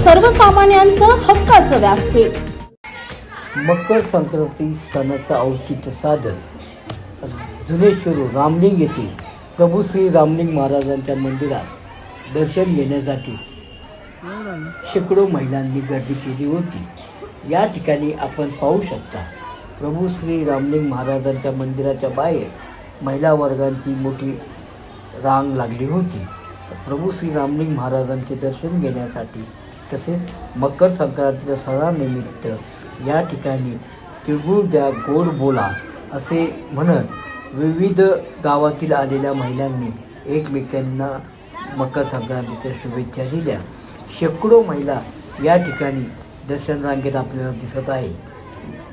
सर्वसामान्यांचं हक्काचं व्यासपीठ। मकर संक्रांती सणाचं औचित्य साधत जुने शिरूर रामलिंग येथे प्रभू श्री रामलिंग महाराजांच्या मंदिरात दर्शन घेण्यासाठी शेकडो महिलांनी गर्दी केली होती। या ठिकाणी आपण पाहू शकता प्रभू श्री रामलिंग महाराजांच्या मंदिराच्या बाहेर महिला वर्गांची मोठी रांग लागली होती। प्रभू श्री रामलिंग महाराजांचे दर्शन घेण्यासाठी तसेच मकर संक्रांतीच्या सणानिमित्त या ठिकाणी तिळगुळ द्या गोड बोला असे म्हणत विविध गावातील आलेल्या महिलांनी एकमेकांना मकर संक्रांतीच्या शुभेच्छा दिल्या। शेकडो महिला या ठिकाणी दर्शन रांगेत आपल्याला दिसत आहे।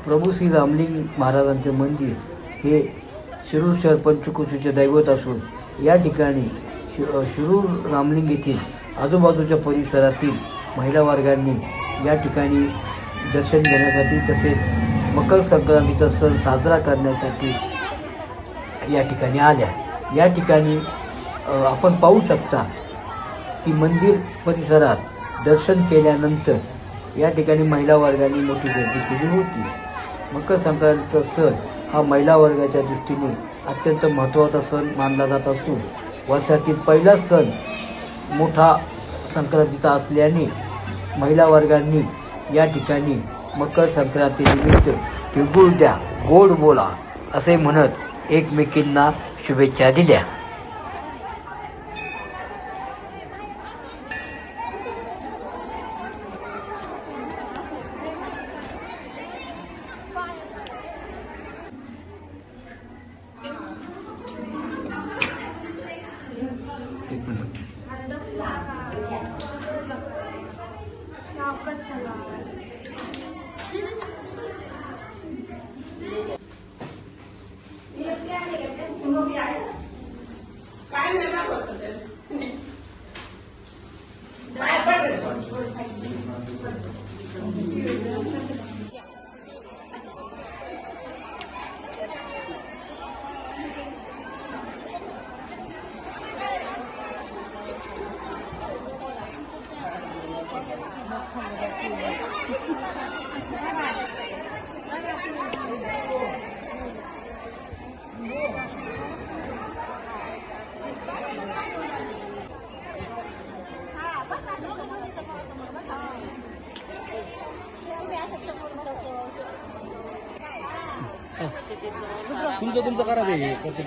प्रभू श्री रामलिंग महाराजांचे मंदिर हे शिरूर शहर पंचक्रोशीचे दैवत असून या ठिकाणी शिरूर रामलिंग येथील आजूबाजूच्या परिसरातील महिला वर्गांनी या ठिकाणी दर्शन घेण्यासाठी तसेच मकर संक्रांतीचा सण साजरा करण्यासाठी या ठिकाणी आल्या। या ठिकाणी आपण पाहू शकता की मंदिर परिसरात दर्शन केल्यानंतर या ठिकाणी महिला वर्गांनी मोठी गर्दी केली होती। मकर संक्रांतीचा सण हा महिला वर्गाच्या दृष्टीने अत्यंत महत्त्वाचा सण मानला जात असून वर्षातील पहिला सण मोठा संक्रांतीचा असल्याने महिला वर्गांनी या ठिकाणी मकर संक्रांतीनिमित्त तिळगुळ द्या गोड बोला असे म्हणत एकमेकींना शुभेच्छा दिल्या। तुमचं करा दे करते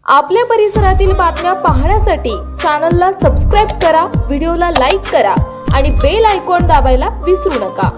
आपल्या परिसरातील बातम्या पाहण्यासाठी चॅनलला सबस्क्राइब करा, व्हिडिओला लाईक करा आणि बेल आयकॉन दाबायला विसरू नका।